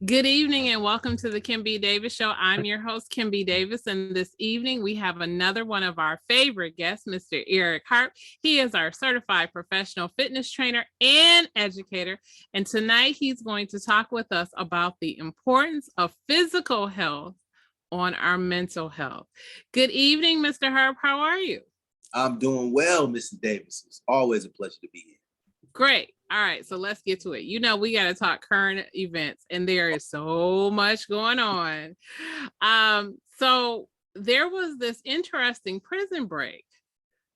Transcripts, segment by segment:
Good evening and welcome to the Kim B. Davis Show. I'm your host, Kim B. Davis, and this evening we have another one of our favorite guests, Mr. Eric Harp. He is our certified professional fitness trainer and educator, and tonight he's going to talk with us about the importance of physical health on our mental health. Good evening, Mr. Harp. How are you? I'm doing well, Mrs. Davis. It's always a pleasure to be here. Great. All right, so let's get to it. You know, we got to talk current events, and there is so much going on. So there was this interesting prison break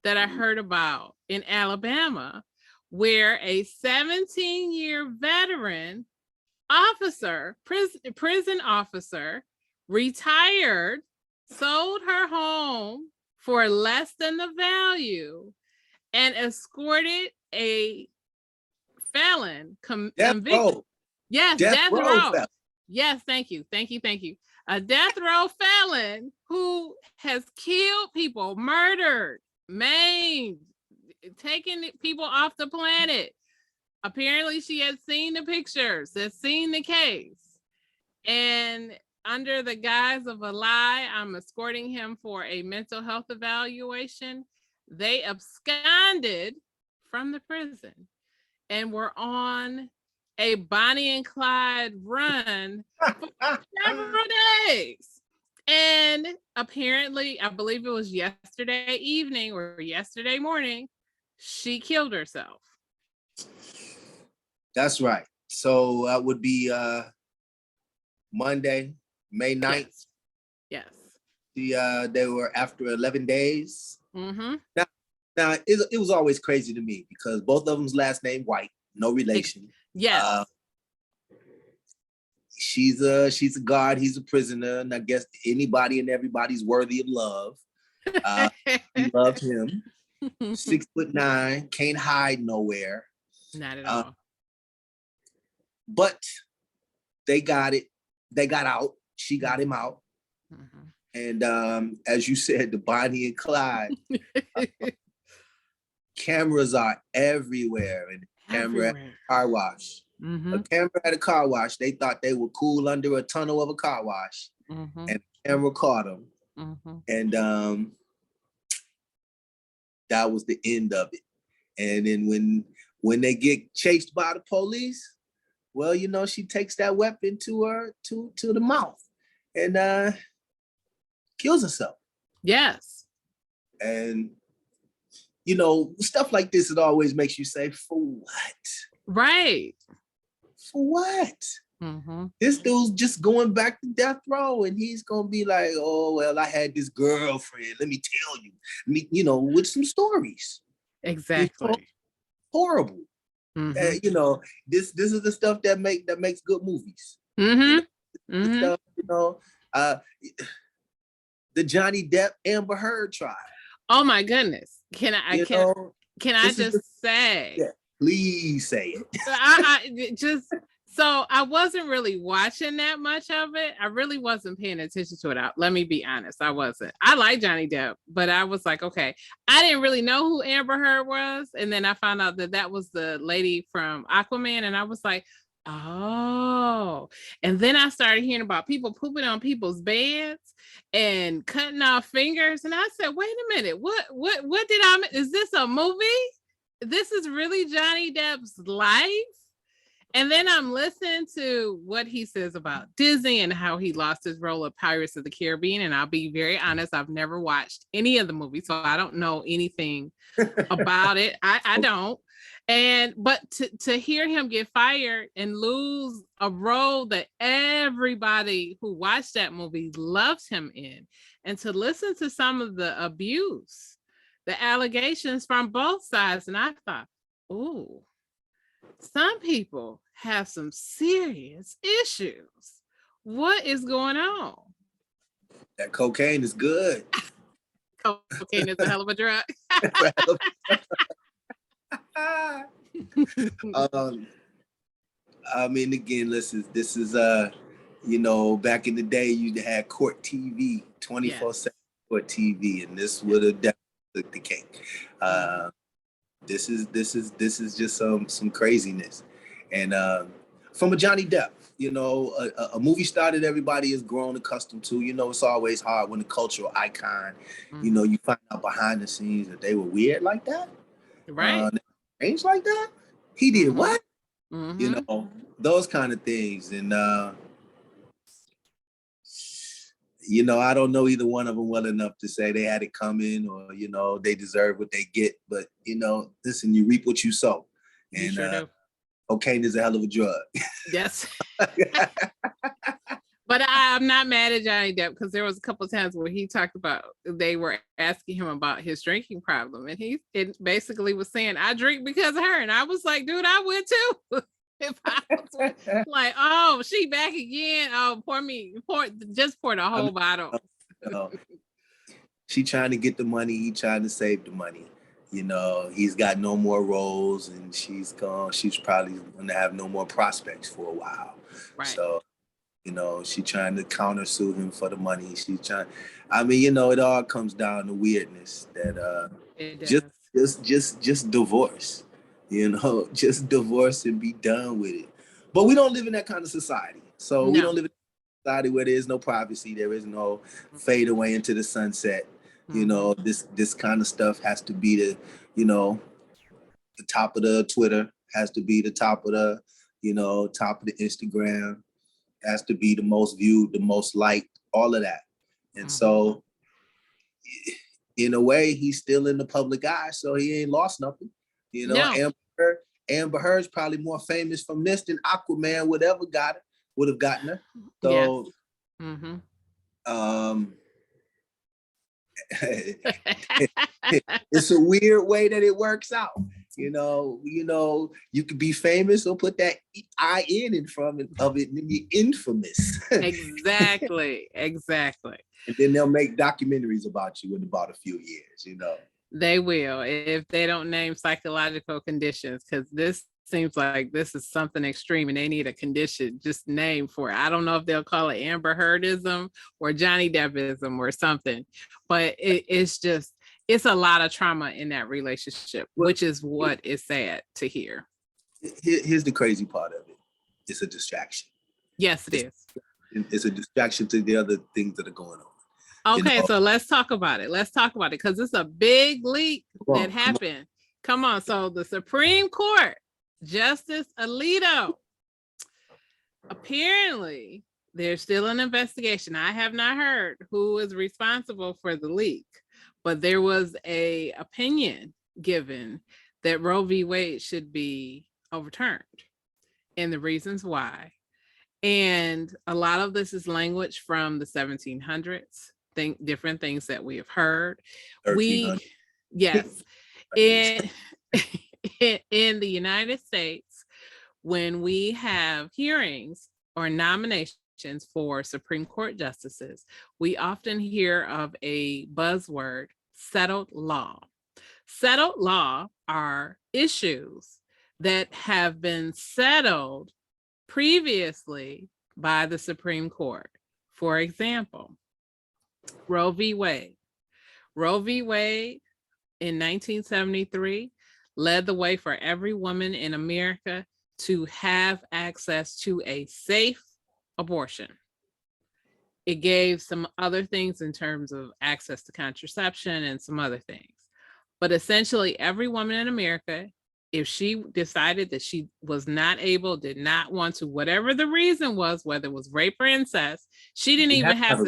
that I heard about in Alabama, where a 17-year veteran officer, prison officer, retired, sold her home for less than the value, and escorted a felon convicted. Yes, death row. Yes, thank you. A death row felon who has killed people, murdered, maimed, taken people off the planet. Apparently, she had seen the pictures, had seen the case, and under the guise of a lie, I'm escorting him for a mental health evaluation. They absconded from the prison and we're on a Bonnie and Clyde run for several days. And apparently, I believe it was yesterday evening or yesterday morning, she killed herself. That's right. So that would be Monday, May 9th. Yes. They were after 11 days. Mm-hmm. Now, it was always crazy to me because both of them's last name White, no relation. Yes. She's a guard, he's a prisoner, and I guess anybody and everybody's worthy of love. He loved him. 6'9", can't hide nowhere. Not at all. But they got it. They got out. She got him out. Mm-hmm. And as you said, the Bonnie and Clyde. Cameras are everywhere, and camera at a car wash. Mm-hmm. A camera at a car wash. They thought they were cool under a tunnel of a car wash, mm-hmm. and the camera caught them. Mm-hmm. And that was the end of it. And then when they get chased by the police, well, you know, she takes that weapon to the mouth and kills herself. Yes. And you know, stuff like this, it always makes you say, for what? Right. For what? Mm-hmm. This dude's just going back to death row, and he's going to be like, oh, well, I had this girlfriend. Let me tell you, you know, with some stories. Exactly. Horrible. Mm-hmm. You know, this is the stuff that makes good movies. Mm-hmm. You know, mm-hmm. Stuff, you know, the Johnny Depp Amber Heard trial. Oh my goodness. Can I just say? Yeah, please say it. So I wasn't really watching that much of it. I really wasn't paying attention to it. Let me be honest. I wasn't. I like Johnny Depp, but I was like, okay, I didn't really know who Amber Heard was. And then I found out that was the lady from Aquaman. And I was like, oh, and then I started hearing about people pooping on people's beds and cutting off fingers. And I said, wait a minute, what did I miss? Is this a movie? This is really Johnny Depp's life? And then I'm listening to what he says about Disney and how he lost his role of Pirates of the Caribbean. And I'll be very honest, I've never watched any of the movies, so I don't know anything about it. I don't. But to hear him get fired and lose a role that everybody who watched that movie loves him in, and to listen to some of the abuse, the allegations from both sides, and I thought, ooh, some people have some serious issues. What is going on? That cocaine is good. Cocaine is a hell of a drug. I mean, again, listen, this is you know, back in the day you had court TV, 24/7 court TV, and this would have definitely took the cake. This is just some craziness. And from a Johnny Depp, you know, a movie star that everybody has grown accustomed to. You know, it's always hard when a cultural icon, you know, you find out behind the scenes that they were weird like that, right? Strange like that. He did what? Mm-hmm. You know, those kind of things. And you know, I don't know either one of them well enough to say they had it coming or, you know, they deserve what they get. But, you know, listen, you reap what you sow. And you sure do. cocaine is a hell of a drug. Yes. But I'm not mad at Johnny Depp because there was a couple of times where he talked about, they were asking him about his drinking problem. And he basically was saying, I drink because of her. And I was like, dude, I would too. If I was like, oh, she back again. Oh, pour the whole bottle. She trying to get the money. He trying to save the money. You know, he's got no more roles and she's gone. She's probably going to have no more prospects for a while. Right. So, you know, she trying to countersue him for the money. She's trying. I mean, you know, it all comes down to weirdness that just divorce. You know, just divorce and be done with it. But we don't live in that kind of society. So we don't live in a society where there is no privacy. There is no fade away into the sunset. You know, this kind of stuff has to be the, you know, the top of the Twitter, has to be the top of the, you know, top of the Instagram, has to be the most viewed, the most liked, all of that. And so in a way, he's still in the public eye, so he ain't lost nothing. You know, Amber Heard's probably more famous from this than Aquaman would have gotten her. So it's a weird way that it works out. You know, you could be famous or put that I-N in front of it and then you're infamous. Exactly. And then they'll make documentaries about you in about a few years, you know. They will, if they don't name psychological conditions, because this seems like this is something extreme and they need a condition just named for it. I don't know if they'll call it Amber Heardism or Johnny Deppism or something, but it's a lot of trauma in that relationship, which is what is sad to hear. Here's the crazy part of it. It's a distraction. Yes, it is. It's a distraction to the other things that are going on. Okay, so let's talk about it. Because it's a big leak that happened. Come on. So the Supreme Court, Justice Alito, apparently there's still an investigation. I have not heard who is responsible for the leak, but there was an opinion given that Roe v. Wade should be overturned and the reasons why. And a lot of this is language from the 1700s. Different things that we have heard. Yes, in the United States, when we have hearings or nominations for Supreme Court justices, we often hear of a buzzword, settled law. Settled law are issues that have been settled previously by the Supreme Court. For example, Roe v. Wade. Roe v. Wade in 1973 led the way for every woman in America to have access to a safe abortion. It gave some other things in terms of access to contraception and some other things. But essentially, every woman in America, if she decided that she was not able, did not want to, whatever the reason was, whether it was rape or incest, she didn't even have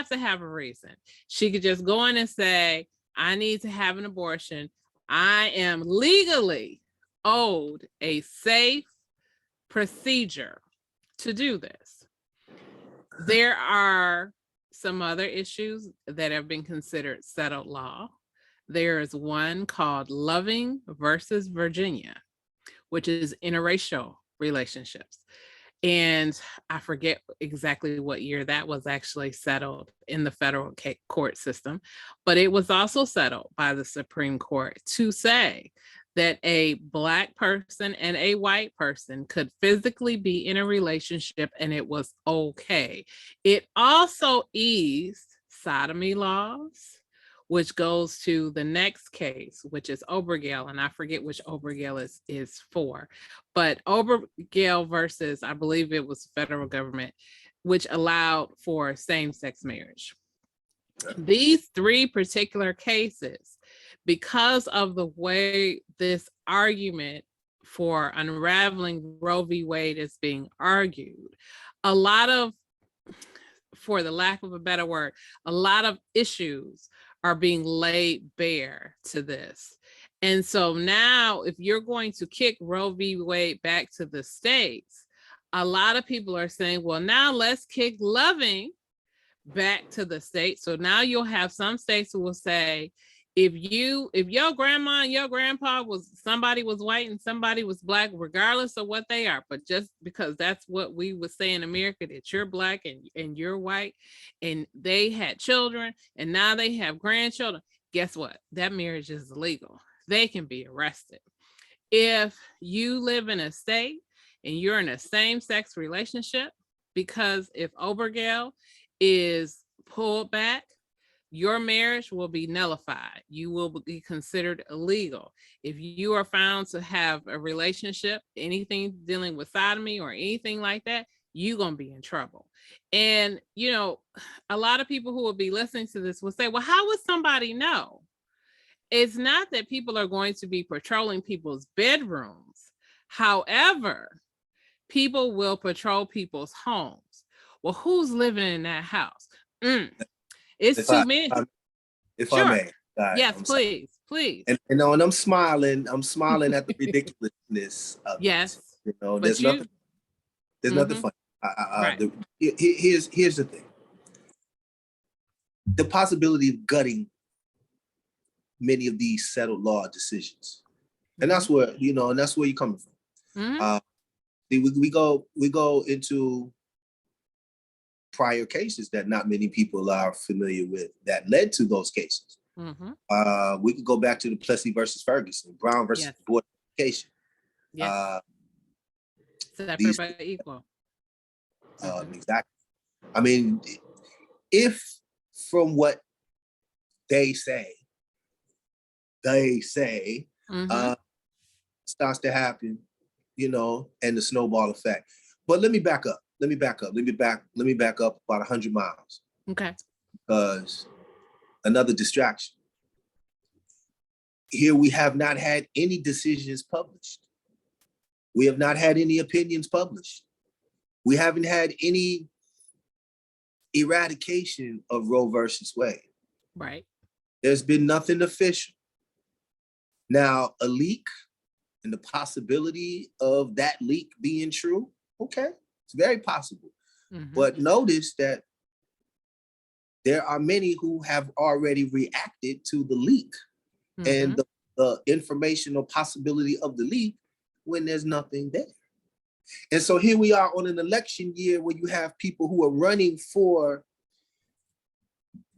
to have a reason. She could just go in and say, I need to have an abortion. I am legally owed a safe procedure to do this. There are some other issues that have been considered settled law. There is one called Loving versus Virginia, which is interracial relationships. And I forget exactly what year that was actually settled in the federal court system, but it was also settled by the Supreme Court to say that a Black person and a white person could physically be in a relationship and it was okay. It also eased sodomy laws, which goes to the next case, which is Obergel, and I forget which Obergel is for, but Obergel versus, I believe it was federal government, which allowed for same-sex marriage. These three particular cases, because of the way this argument for unraveling Roe v. Wade is being argued, a lot of, for the lack of a better word, a lot of issues are being laid bare to this. And so now, if you're going to kick Roe v. Wade back to the states, a lot of people are saying, well, now let's kick Loving back to the states. So now you'll have some states who will say, if your grandma and your grandpa somebody was white and somebody was black, regardless of what they are, but just because that's what we would say in America, that you're black and you're white, and they had children and now they have grandchildren, guess what? That marriage is illegal. They can be arrested. If you live in a state and you're in a same-sex relationship, because if Obergel is pulled back, your marriage will be nullified. You will be considered illegal. If you are found to have a relationship, anything dealing with sodomy or anything like that, you're going to be in trouble. And, you know, a lot of people who will be listening to this will say, well, how would somebody know? It's not that people are going to be patrolling people's bedrooms. However, people will patrol people's homes. Well, who's living in that house? It's too many. If sure. I may. Yes, please. And you know, and I'm smiling at the ridiculousness of yes. it. You know, there's nothing funny. Right. Here's the thing. The possibility of gutting many of these settled law decisions. And that's where, you know, and that's where you're coming from. We go into prior cases that not many people are familiar with that led to those cases. We could go back to the Plessy versus Ferguson, Brown versus Board of Education. Separate but equal. Exactly. I mean, if from what they say, starts to happen, you know, and the snowball effect. But let me back up. Let me back up about 100 miles. Okay. Because another distraction. Here we have not had any decisions published. We have not had any opinions published. We haven't had any eradication of Roe versus Wade. Right. There's been nothing official. Now, a leak and the possibility of that leak being true, okay, it's very possible. But notice that there are many who have already reacted to the leak and the information or possibility of the leak when there's nothing there. And so here we are on an election year where you have people who are running for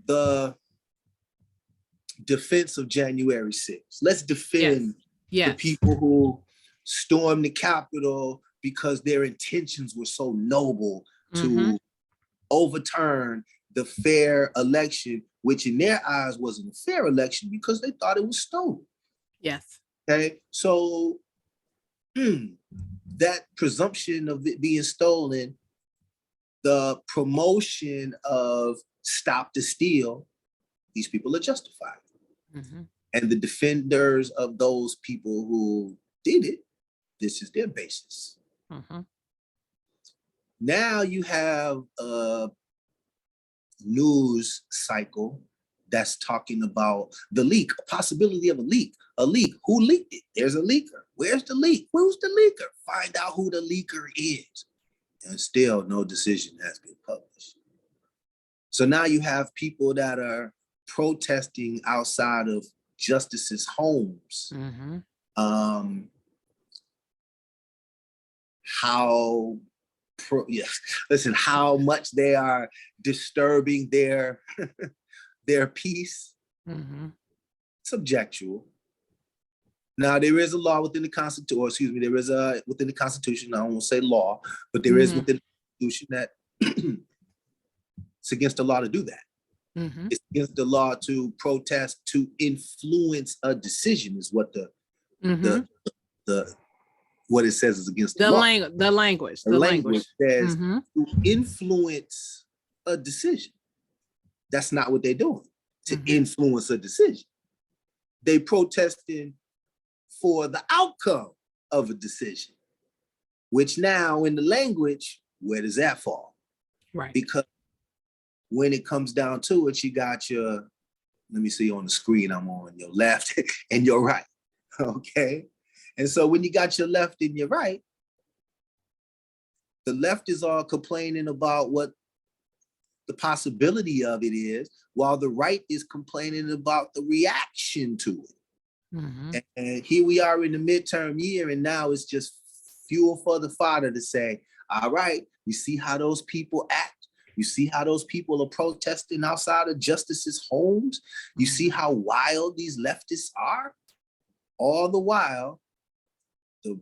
the defense of January 6th. Let's defend the people who stormed the Capitol because their intentions were so noble to overturn the fair election, which in their eyes wasn't a fair election because they thought it was stolen. Yes. Okay, so that presumption of it being stolen, the promotion of stop the steal, these people are justified. And the defenders of those people who did it, this is their basis. Now you have a news cycle that's talking about the leak, a possibility of a leak. A leak. Who leaked it? There's a leaker. Where's the leak? Who's the leaker? Find out who the leaker is. And still no decision has been published. So now you have people that are protesting outside of justices' homes. How much they are disturbing their peace. Subjectual. Now there is a law within the Constitution, within the Constitution, I don't want to say law, but there is within the Constitution that it's against the law to do that. Mm-hmm. It's against the law to protest to influence a decision is what Mm-hmm. the what it says is against the The law. language. The language says Mm-hmm. to influence a decision. That's not what they're doing. To Mm-hmm. influence a decision. They protesting for the outcome of a decision, which now in the language, where does that fall? Right. Because when it comes down to it, you got your, let me see on the screen, I'm on your left and your right, okay? And so when you got your left and your right, the left is all complaining about what the possibility of it is, while the right is complaining about the reaction to it. Mm-hmm. And here we are in the midterm year, and now it's just fuel for the fodder to say, all right, you see how those people act? You see how those people are protesting outside of justices' homes? You see how wild these leftists are? All the while, the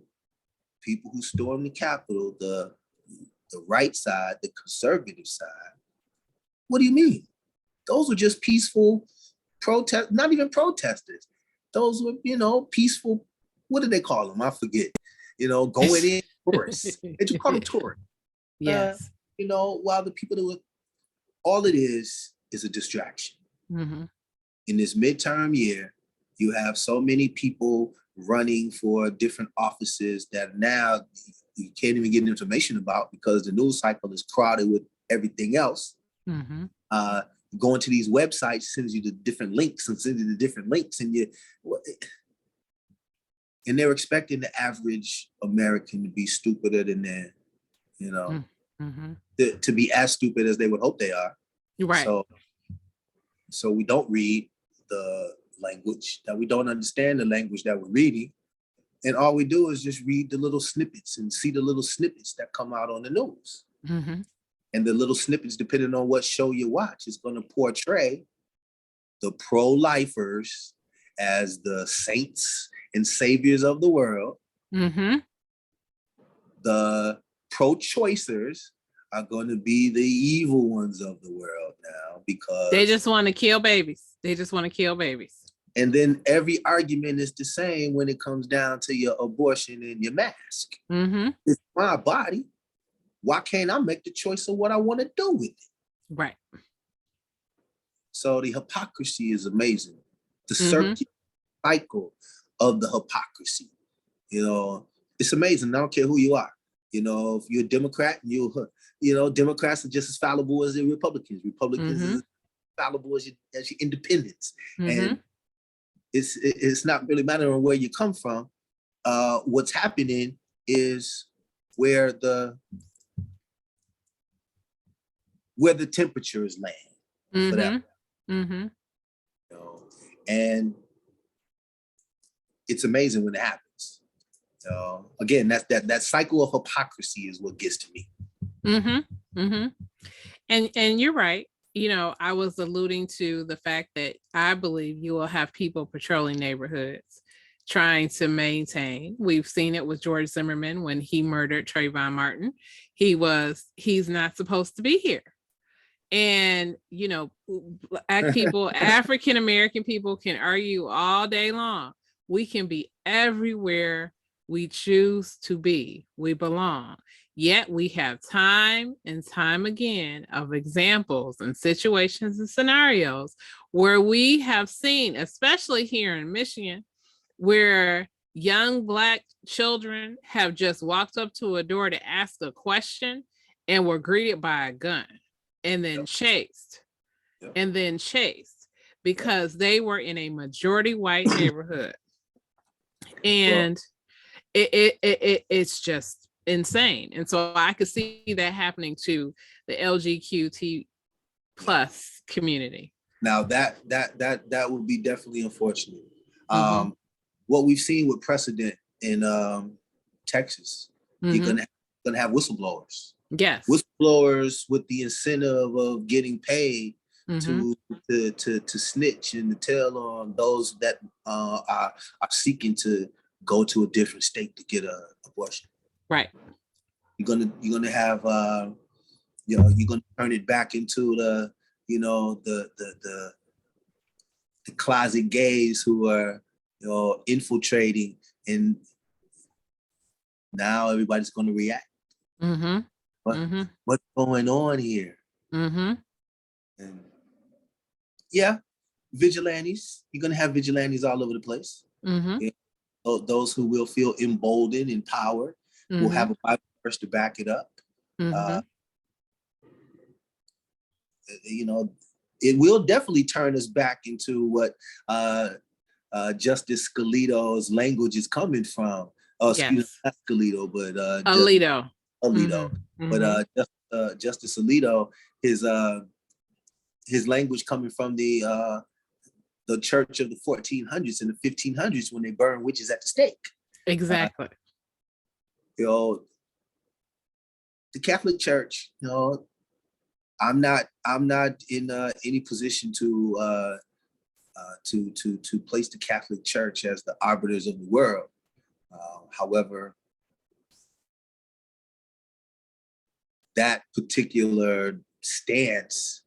people who stormed the Capitol, the right side, the conservative side, what do you mean? Those were just peaceful protest, not even protesters. Those were, peaceful, what do they call them? I forget. Going in tourists. They just call them tourists. Yes. While the people that were, all it is a distraction. Mm-hmm. In this midterm year, you have so many people running for different offices that now you can't even get information about because the news cycle is crowded with everything else. Mm-hmm. Going to these websites sends you the different links and and they're expecting the average American to be stupider than them, Mm-hmm. to be as stupid as they would hope they are. Right. So we don't read the language, that we don't understand the language that we're reading. And all we do is just read the little snippets and see the little snippets that come out on the news. Mm-hmm. And the little snippets, depending on what show you watch, is going to portray the pro-lifers as the saints and saviors of the world. Mm-hmm. The pro-choicers are going to be the evil ones of the world now because they just want to kill babies. And then every argument is the same when it comes down to your abortion and your mask. Mm-hmm. It's my body. Why can't I make the choice of what I want to do with it? Right. So the hypocrisy is amazing. The circular cycle of the hypocrisy. It's amazing. I don't care who you are. If you're a Democrat, Democrats are just as fallible as the Republicans. Republicans are as fallible as your independents. And it's not really mattering where you come from. What's happening is where the temperature is laying for that. And it's amazing when it happens. Again, that cycle of hypocrisy is what gets to me. And you're right. I was alluding to the fact that I believe you will have people patrolling neighborhoods trying to maintain. We've seen it with George Zimmerman when he murdered Trayvon Martin. He's not supposed to be here. And, Black people, African American people can argue all day long. We can be everywhere we choose to be. We belong. Yet we have time and time again of examples and situations and scenarios where we have seen, especially here in Michigan, where young Black children have just walked up to a door to ask a question and were greeted by a gun and then chased because they were in a majority white neighborhood. And it's just insane. And so I could see that happening to the LGBTQ plus community. Now that would be definitely unfortunate. What we've seen with precedent in Texas, you're gonna have whistleblowers. Yes, whistleblowers with the incentive of getting paid to snitch and to tell on those that are seeking to go to a different state to get an abortion. Right. You're gonna have you're gonna turn it back into you know, the closet gays who are, you know, infiltrating, and now everybody's going to react. Mm-hmm. What's going on here? Mm-hmm. And yeah, vigilantes. You're going to have vigilantes all over the place. Mm-hmm. You know, those who will feel emboldened, empowered, will have a Bible verse to back it up. You know, it will definitely turn us back into what Justice Alito's language is coming from. Excuse me, not Alito, but Alito. Alito. But Justice Alito, his language coming from the church of the 1400s and the 1500s when they burned witches at the stake. Exactly. You know, the Catholic Church, you know, I'm not in any position to place the Catholic Church as the arbiters of the world. However, that particular stance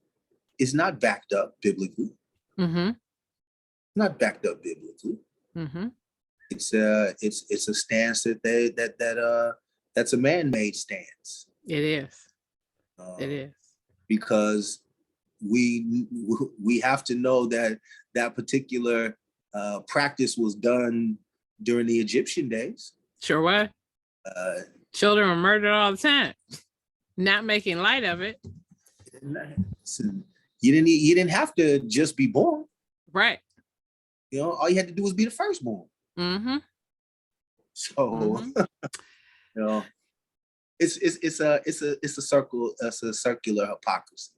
is not backed up biblically. Not backed up biblically. It's a stance that's a man-made stance. It is. It is. Because we have to know that particular practice was done during the Egyptian days. Sure was. Children were murdered all the time. Not making light of it. You didn't have to just be born. Right. You know, all you had to do was be the firstborn. So, you know, it's a circular hypocrisy.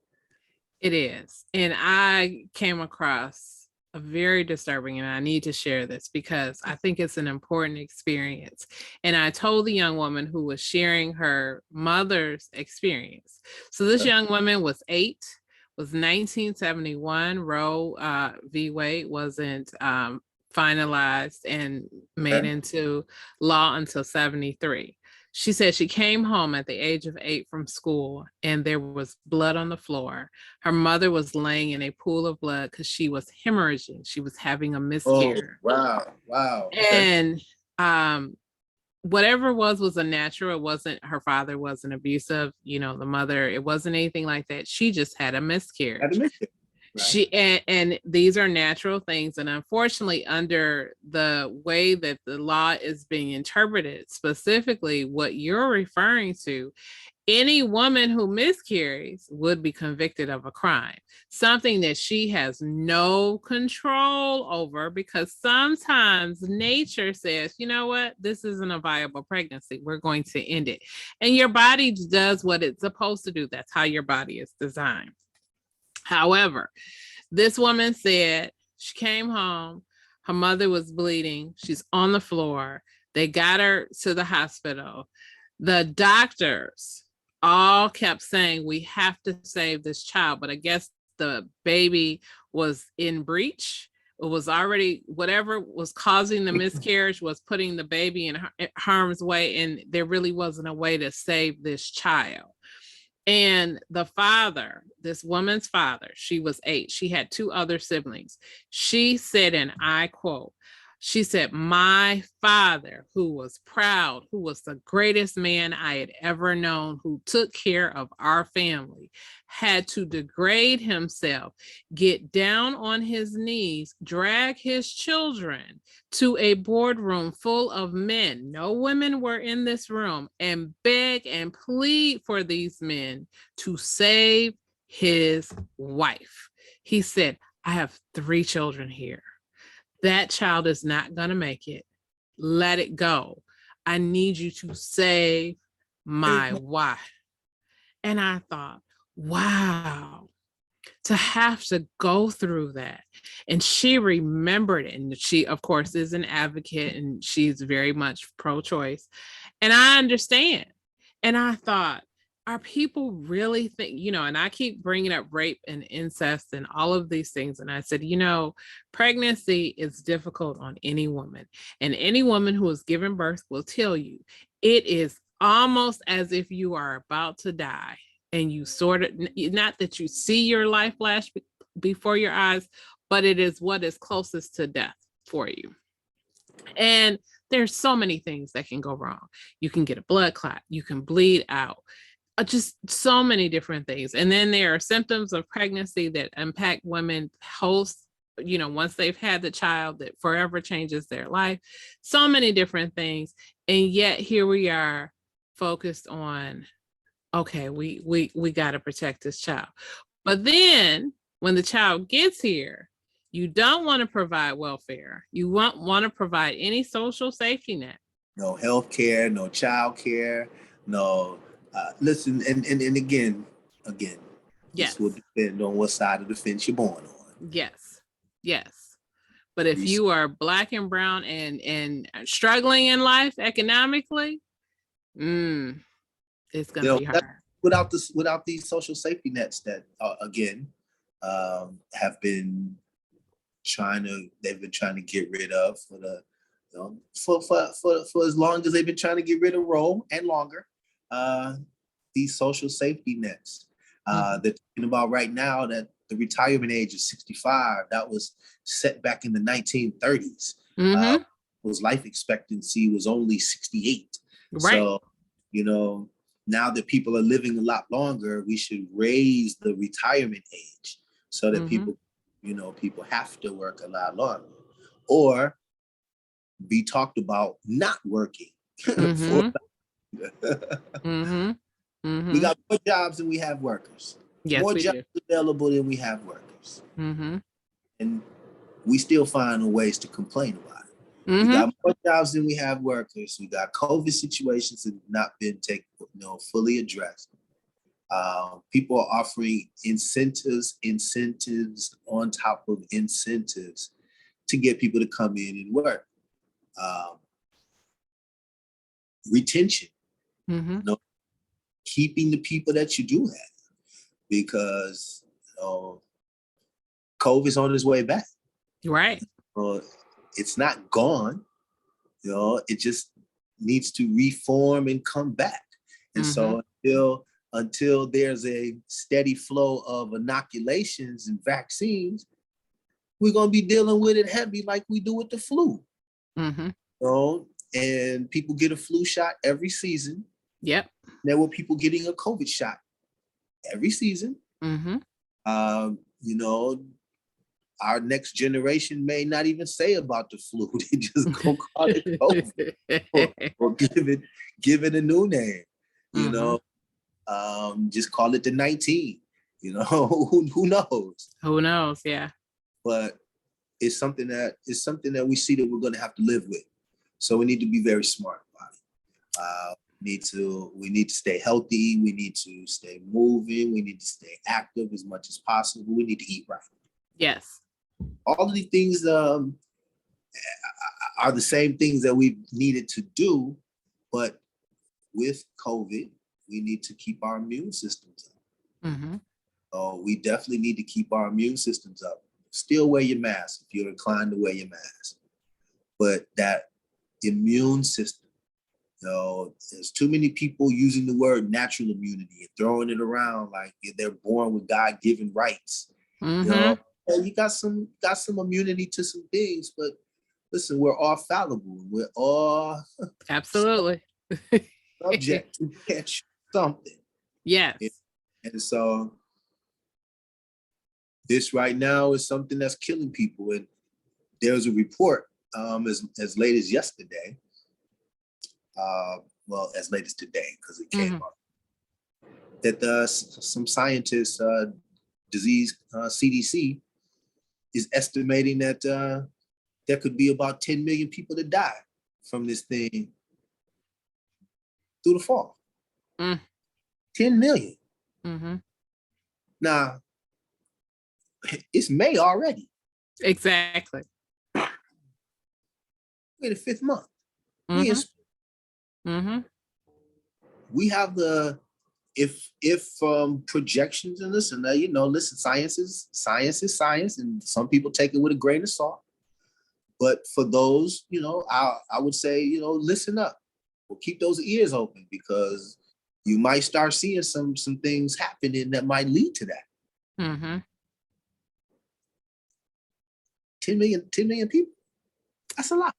It is. And I came across a very disturbing, and I need to share this because I think it's an important experience. And I told the young woman who was sharing her mother's experience. So this young woman was 8, was 1971. Roe v. Wade wasn't finalized and made into law until 73. She said she came home at the age of 8 from school and there was blood on the floor. Her mother was laying in a pool of blood because she was hemorrhaging. She was having a miscarriage. Oh, wow. And whatever was a natural. It wasn't, her father wasn't abusive. You know, the mother, it wasn't anything like that. She just had a miscarriage. Right. She and these are natural things, and unfortunately, under the way that the law is being interpreted, specifically what you're referring to, any woman who miscarries would be convicted of a crime, something that she has no control over, because sometimes nature says, you know what, this isn't a viable pregnancy, we're going to end it, and your body does what it's supposed to do. That's how your body is designed. However, this woman said she came home, her mother was bleeding, she's on the floor, they got her to the hospital. The doctors all kept saying, we have to save this child, but I guess the baby was in breach. It was already, whatever was causing the miscarriage was putting the baby in harm's way, and there really wasn't a way to save this child. And the father, this woman's father, she was 8. She had 2 other siblings. She said, and I quote, she said, my father, who was proud, who was the greatest man I had ever known, who took care of our family, had to degrade himself, get down on his knees, drag his children to a boardroom full of men, no women were in this room, and beg and plead for these men to save his wife. He said, I have 3 children here. That child is not going to make it. Let it go. I need you to save my wife. And I thought, wow, to have to go through that. And she remembered it. And she, of course, is an advocate and she's very much pro-choice. And I understand. And I thought, are people really think, you know, and I keep bringing up rape and incest and all of these things. And I said, you know, pregnancy is difficult on any woman, and any woman who has given birth will tell you it is almost as if you are about to die. and you sort of, not that you see your life flash before your eyes, but it is what is closest to death for you. And there's so many things that can go wrong. You can get a blood clot, you can bleed out, just so many different things. And then there are symptoms of pregnancy that impact women post, once they've had the child, that forever changes their life. So many different things. And yet here we are focused on, okay, we got to protect this child. But then when the child gets here, you don't want to provide welfare. You want to provide any social safety net. No health care, no child care, no, listen, and again, Yes. this will depend on what side of the fence you're born on. Yes. But if you are Black and brown and struggling in life economically, it's going to be hard. Without these social safety nets that have been they've been trying to get rid of for as long as they've been trying to get rid of Roe and longer. These social safety nets they're talking about right now, that the retirement age is 65. That was set back in the 1930s. Was life expectancy was only 68. Right. So, now that people are living a lot longer, we should raise the retirement age so that people have to work a lot longer, or be talked about not working. We got more jobs than we have workers. Yes, more jobs available than we have workers. And we still find ways to complain about it. We got more jobs than we have workers. We got COVID situations that have not been fully addressed. People are offering incentives on top of incentives to get people to come in and work. Retention, keeping the people that you do have, because COVID's on its way back. Right. It's not gone. It just needs to reform and come back. And so until there's a steady flow of inoculations and vaccines, we're going to be dealing with it heavy like we do with the flu. And people get a flu shot every season. Yep. There were people getting a COVID shot every season. Our next generation may not even say about the flu. They just go call it COVID or give it a new name. Just call it the 19. Who knows? Who knows? Yeah. But it's something that we see that we're going to have to live with. So we need to be very smart about it. We need to stay healthy. We need to stay moving. We need to stay active as much as possible. We need to eat right. Yes. All of these things are the same things that we've needed to do, but with COVID, we need to keep our immune systems up. So we definitely need to keep our immune systems up. Still wear your mask if you're inclined to wear your mask. But that immune system, there's too many people using the word natural immunity and throwing it around like they're born with God-given rights. You got some immunity to some things, but listen, we're all fallible. We're all absolutely subject to catch something. Yes. And so this right now is something that's killing people. And there's a report as late as yesterday, as late as today, because it came up, that some scientists, disease CDC, is estimating that there could be about 10 million people that die from this thing through the fall. 10 million. Now, it's May already. Exactly. We're in the 5th month. We have if projections, and listen, science is science, and some people take it with a grain of salt. But for those, I would say, listen up. Well, keep those ears open, because you might start seeing some things happening that might lead to that. Mm-hmm. 10 million people. That's a lot.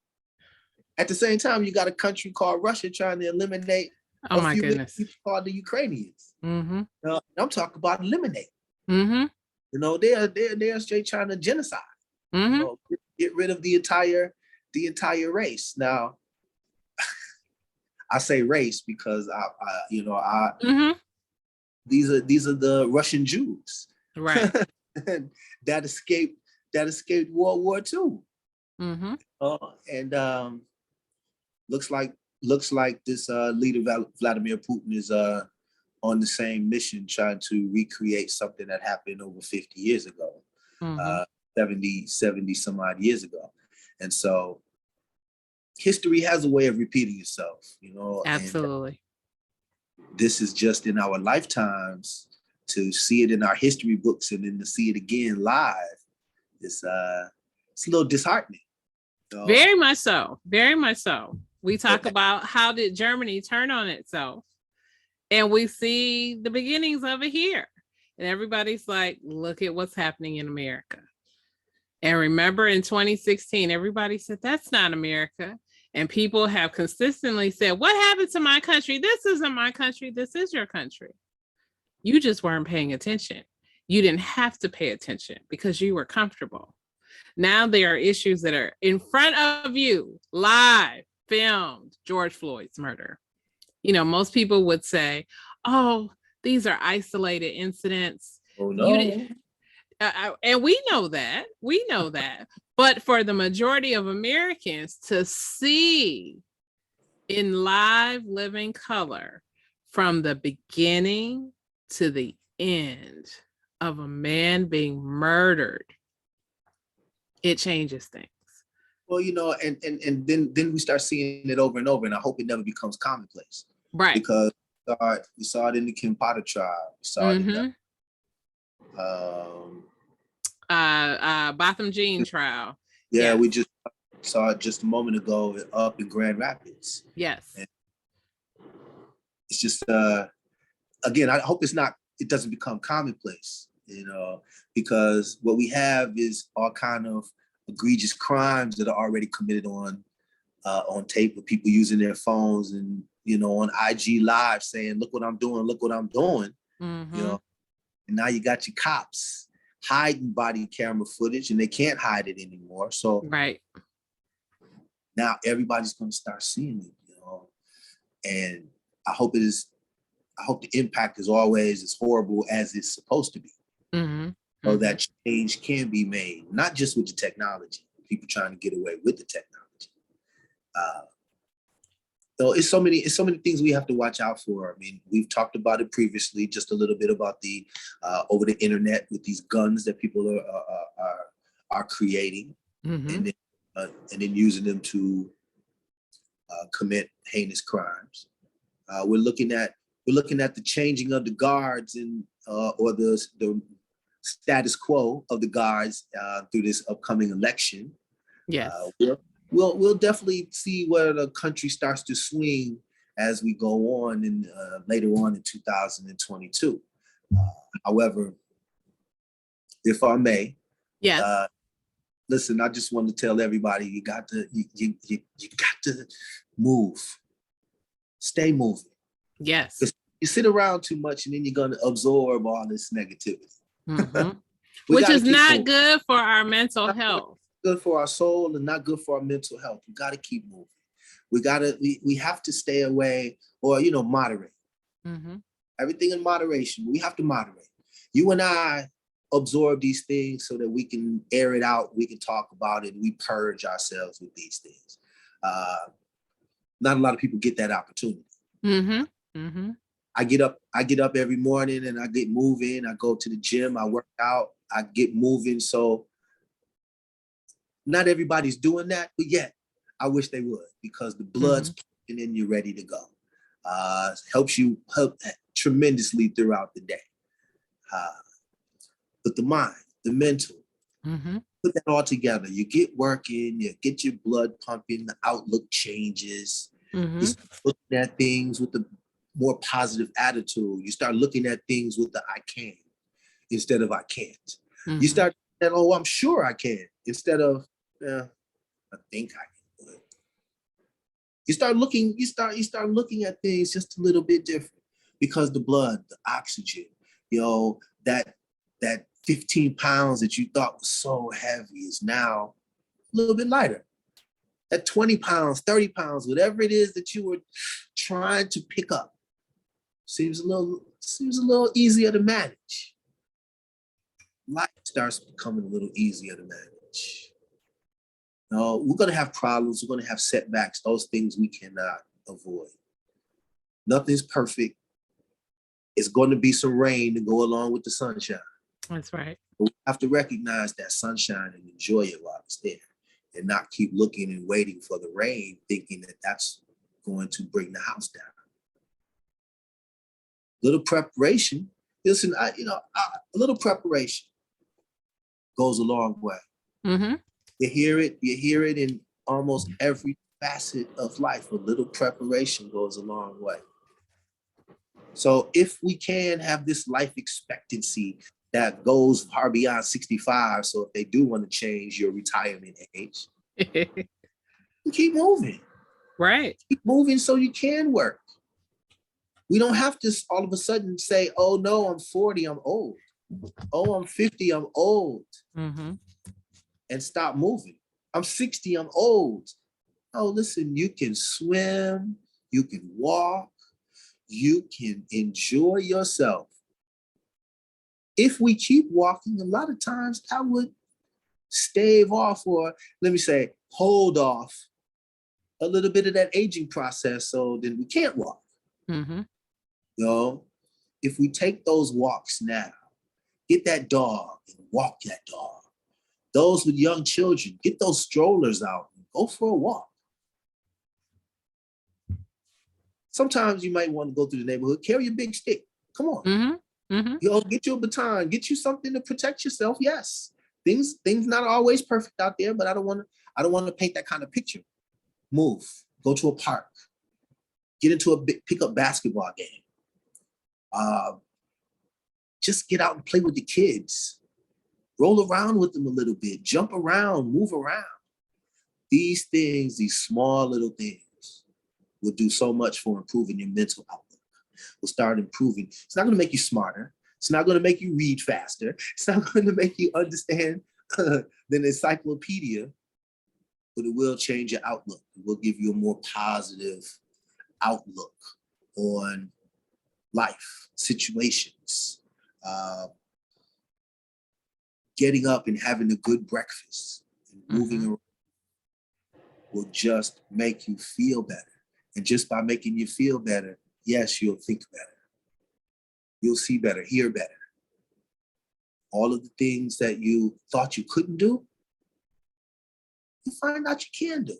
At the same time, you got a country called Russia trying to eliminate Oh my goodness. People called the Ukrainians. Mm-hmm. I'm talking about eliminate. Mm-hmm. You know, they're straight trying to genocide. Mm-hmm. You know, get rid of the entire race. Now, I say race because Mm-hmm. these are the Russian Jews, Right. that escaped World War II. Mm-hmm. And looks like this leader Vladimir Putin is on the same mission, trying to recreate something that happened over 50 years ago, Mm-hmm. 70 some odd years ago. And so history has a way of repeating itself, you know. Absolutely. And this is just in our lifetimes to see it in our history books and then to see it again live. It's a little disheartening. So, very much so. Very much so. We talk about how did Germany turn on itself, and we see the beginnings of it here. And everybody's like, look at what's happening in America. And remember in 2016, everybody said, that's not America. And people have consistently said, what happened to my country? This isn't my country. This is your country. You just weren't paying attention. You didn't have to pay attention because you were comfortable. Now there are issues that are in front of you, live, filmed, George Floyd's murder. You know, most people would say, oh, these are isolated incidents. oh no. And we know that. But for the majority of Americans to see in live living color from the beginning to the end of a man being murdered, it changes things. Well, you know, and then we start seeing it over and over, and I hope it never becomes commonplace. Right. Because we saw it in the Kim Potter trial. We saw it in the Botham Jean trial. Yeah, yes. We just saw it just a moment ago up in Grand Rapids. Yes. And it's just again, I hope it doesn't become commonplace, you know, because what we have is all kind of egregious crimes that are already committed on tape with people using their phones and, you know, on IG Live saying, look what I'm doing, Mm-hmm. you know. And now you got your cops hiding body camera footage and they can't hide it anymore. So right now everybody's going to start seeing it, you know. And I hope the impact is always as horrible as it's supposed to be. Mm-hmm. So that change can be made, not just with the technology, people trying to get away with the technology. So it's so many things we have to watch out for. I mean, we've talked about it previously, just a little bit about the over the internet with these guns that people are creating, mm-hmm. and then using them to commit heinous crimes. We're looking at the changing of the guards and or the status quo of the guards through this upcoming election. Yes. We'll definitely see where the country starts to swing as we go on and later on in 2022. However, if I may, yes. Listen, I just want to tell everybody you got to move, stay moving. Yes. Because you sit around too much and then you're going to absorb all this negativity. Mm-hmm. Which is not moving. Good for our mental health. Good for our soul and not good for our mental health. We got to keep moving. We have to stay away or, you know, moderate. Mm-hmm. Everything in moderation. We have to moderate. You and I absorb these things so that we can air it out. We can talk about it. We purge ourselves with these things. Not a lot of people get that opportunity. Mm-hmm. Mm-hmm. I get up every morning and I get moving. I go to the gym. I work out. I get moving. So not everybody's doing that, but yet I wish they would, because the blood's pumping and you're ready to go. Help tremendously throughout the day. But the mind, the mental, put that all together. You get working, you get your blood pumping, the outlook changes. You start looking at things with more positive attitude. You start looking at things with the I can instead of I can't. Mm-hmm. You start saying, oh, I'm sure I can, instead of, I think I can do it. You start looking at things just a little bit different, because the blood, the oxygen, that 15 pounds that you thought was so heavy is now a little bit lighter. That 20 pounds, 30 pounds, whatever it is that you were trying to pick up, seems a little easier to manage. Life starts becoming a little easier to manage. We're going to have problems. We're going to have setbacks. Those things we cannot avoid. Nothing's perfect. It's going to be some rain to go along with the sunshine. That's right. But we have to recognize that sunshine and enjoy it while it's there, and not keep looking and waiting for the rain, thinking that that's going to bring the house down. Little preparation. Listen, a little preparation goes a long way. Mm-hmm. You hear it in almost every facet of life. A little preparation goes a long way. So if we can have this life expectancy that goes far beyond 65, so if they do want to change your retirement age, keep moving. Right. Keep moving so you can work. We don't have to all of a sudden say, oh no, I'm 40, I'm old. Oh, I'm 50, I'm old. Mm-hmm. And stop moving. I'm 60, I'm old. Oh, listen, you can swim, you can walk, you can enjoy yourself. If we keep walking, a lot of times that would stave off, or let me say, hold off a little bit of that aging process, so then we can't walk. Mm-hmm. If we take those walks now, get that dog and walk that dog. Those with young children, get those strollers out and go for a walk. Sometimes you might want to go through the neighborhood, carry a big stick. Come on. Mm-hmm. Mm-hmm. Get you a baton, get you something to protect yourself. Yes. Things not always perfect out there, but I don't want to paint that kind of picture. Move, go to a park, get into a pickup basketball game. Just get out and play with the kids. Roll around with them a little bit, jump around, move around. These things, these small little things, will do so much for improving your mental outlook. Will start improving. It's not going to make you smarter. It's not going to make you read faster. It's not going to make you understand the encyclopedia, but it will change your outlook. It will give you a more positive outlook on life, situations, getting up and having a good breakfast and moving around will just make you feel better. And just by making you feel better, yes, you'll think better. You'll see better, hear better. All of the things that you thought you couldn't do, you find out you can do.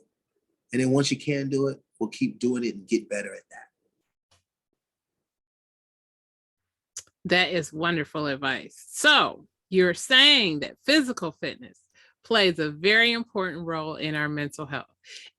And then once you can do it, we'll keep doing it and get better at that. That is wonderful advice. So you're saying that physical fitness plays a very important role in our mental health.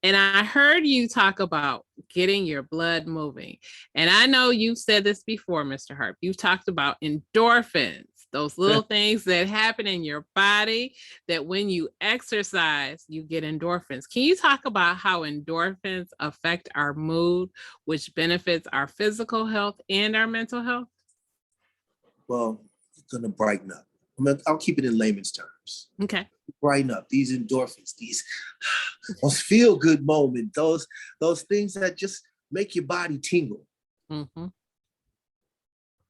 And I heard you talk about getting your blood moving. And I know you've said this before, Mr. Harp. You've talked about endorphins, those little things that happen in your body that when you exercise, you get endorphins. Can you talk about how endorphins affect our mood, which benefits our physical health and our mental health? Well, it's going to brighten up. I'll keep it in layman's terms. Okay. Brighten up. These endorphins, those feel-good moments, those things that just make your body tingle. Mm-hmm.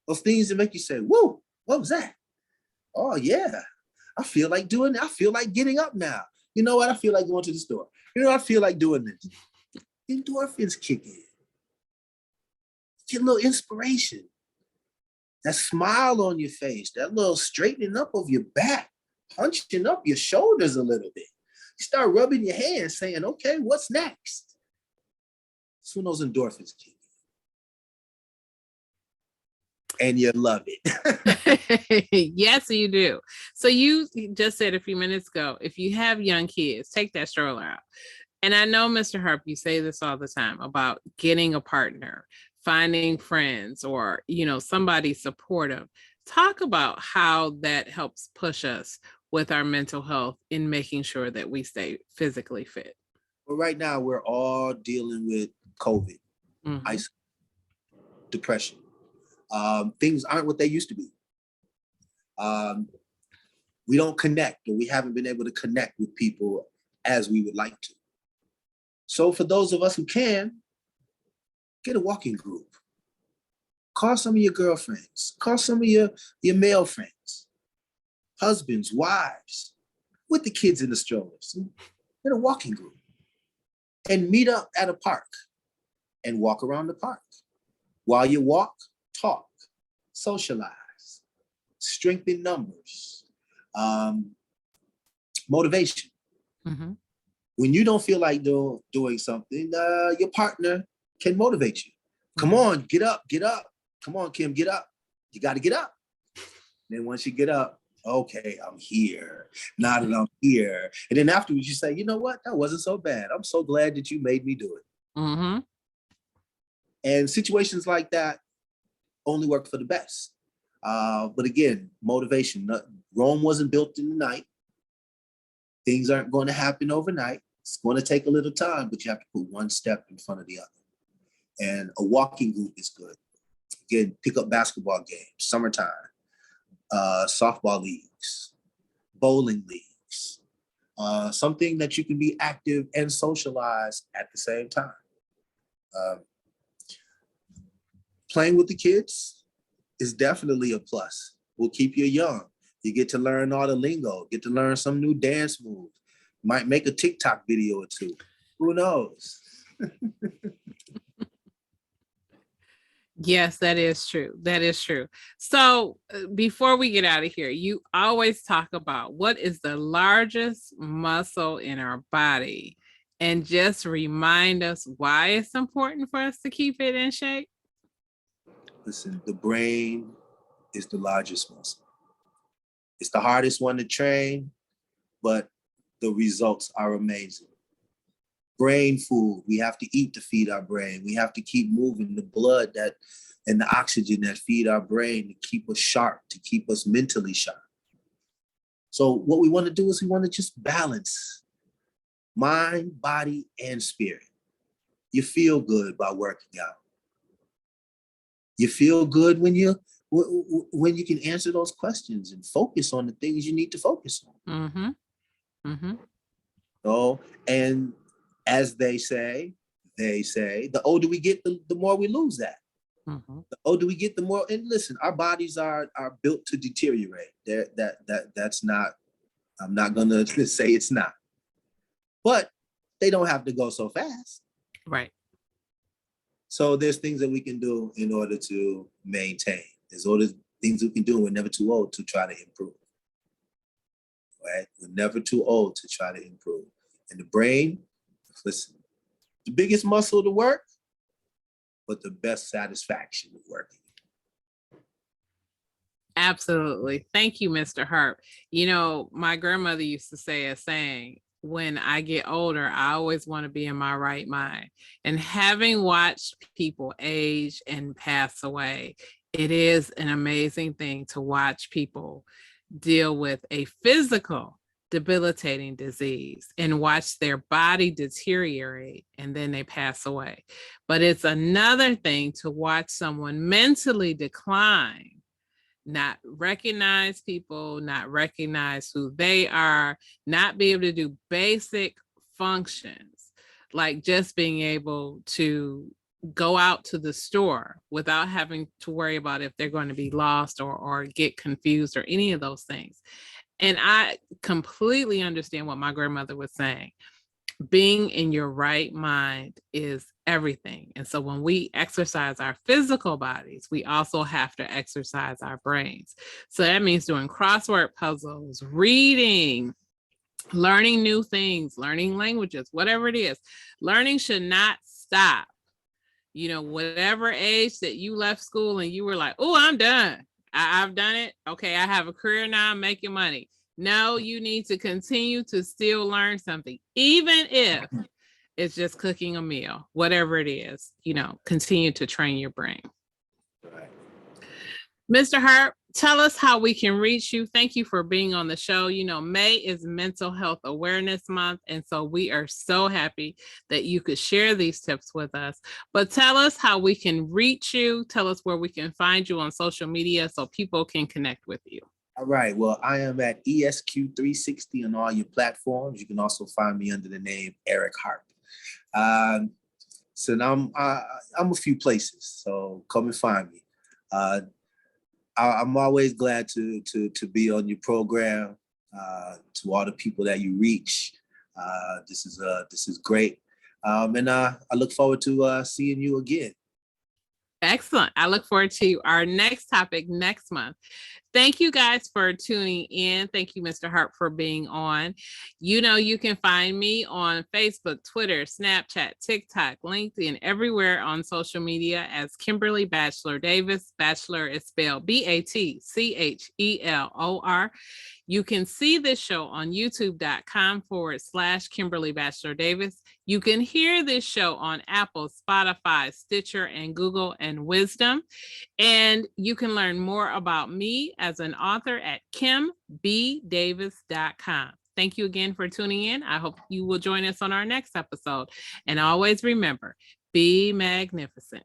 Those things that make you say, whoa, what was that? Oh, yeah. I feel like doing that. I feel like getting up now. You know what? I feel like going to the store. You know, I feel like doing this. Endorphins kick in. Get a little inspiration. That smile on your face, that little straightening up of your back, punching up your shoulders a little bit. You start rubbing your hands saying, okay, what's next? That's when those endorphins kick in. And you love it. Yes, you do. So you just said a few minutes ago, if you have young kids, take that stroller out. And I know, Mr. Harp, you say this all the time about getting a partner, finding friends or, somebody supportive. Talk about how that helps push us with our mental health in making sure that we stay physically fit. Well, right now we're all dealing with COVID, depression. Things aren't what they used to be. We don't connect, or we haven't been able to connect with people as we would like to. So for those of us who can, get a walking group. Call some of your girlfriends. Call some of your male friends, husbands, wives, with the kids in the strollers. Get a walking group and meet up at a park and walk around the park. While you walk, talk, socialize, strengthen numbers, motivation. When you don't feel like doing something, your partner can motivate you. Come on, get up. Come on, Kim, get up. You got to get up. Then once you get up, okay, I'm here. Now that I'm here. And then afterwards you say, you know what? That wasn't so bad. I'm so glad that you made me do it. And situations like that only work for the best. But again, motivation. Rome wasn't built in the night. Things aren't going to happen overnight. It's going to take a little time, but you have to put one step in front of the other. And a walking group is good. Again, pick up basketball games, summertime, softball leagues, bowling leagues, something that you can be active and socialize at the same time. Playing with the kids is definitely a plus. Will keep you young. You get to learn all the lingo, get to learn some new dance moves. Might make a TikTok video or two. Who knows? Yes, that is true. That is true. So before we get out of here, you always talk about what is the largest muscle in our body, and just remind us why it's important for us to keep it in shape. Listen, the brain is the largest muscle. It's the hardest one to train, but the results are amazing. Brain food, we have to eat to feed our brain. We have to keep moving the blood and the oxygen that feed our brain to keep us sharp, to keep us mentally sharp. So what we want to do is we want to just balance mind, body, and spirit. You feel good by working out. You feel good when you can answer those questions and focus on the things you need to focus on. So, and as they say, the older we get, the more we lose that. The older we get, the more, and listen, our bodies are built to deteriorate. That's not, I'm not gonna say it's not, but they don't have to go so fast. Right. So there's things that we can do in order to maintain. There's all the things we can do. We're never too old to try to improve. Right? We're never too old to try to improve. And the brain, listen, the biggest muscle to work, but the best satisfaction of working. Absolutely. Thank you, Mr. Harp. My grandmother used to say a saying, when I get older, I always want to be in my right mind. And having watched people age and pass away, it is an amazing thing to watch people deal with a physical debilitating disease and watch their body deteriorate, and then they pass away. But it's another thing to watch someone mentally decline, not recognize people, not recognize who they are, not be able to do basic functions, like just being able to go out to the store without having to worry about if they're going to be lost or get confused or any of those things. And I completely understand what my grandmother was saying. Being in your right mind is everything. And so when we exercise our physical bodies, we also have to exercise our brains. So that means doing crossword puzzles, reading, learning new things, learning languages, whatever it is. Learning should not stop. Whatever age that you left school and you were like, oh, I'm done. I've done it. Okay, I have a career now, I'm making money. No, you need to continue to still learn something, even if It's just cooking a meal, whatever it is, continue to train your brain. Right. Mr. Harp, tell us how we can reach you. Thank you for being on the show. May is Mental Health Awareness Month, and so we are so happy that you could share these tips with us. But tell us how we can reach you. Tell us where we can find you on social media so people can connect with you. All right. Well, I am at ESQ360 on all your platforms. You can also find me under the name Eric Harp. So now I'm a few places, so come and find me. I'm always glad to be on your program. To all the people that you reach, this is great, and I look forward to seeing you again. Excellent. I look forward to our next topic next month. Thank you guys for tuning in. Thank you, Mr. Harp, for being on. You can find me on Facebook, Twitter, Snapchat, TikTok, LinkedIn, everywhere on social media as Kimberly Batchelor Davis. Bachelor is spelled BATCHELOR. You can see this show on youtube.com/Kimberly Batchelor Davis. You can hear this show on Apple, Spotify, Stitcher, and Google and Wisdom. And you can learn more about me as an author at kimbdavis.com. Thank you again for tuning in. I hope you will join us on our next episode. And always remember, be magnificent.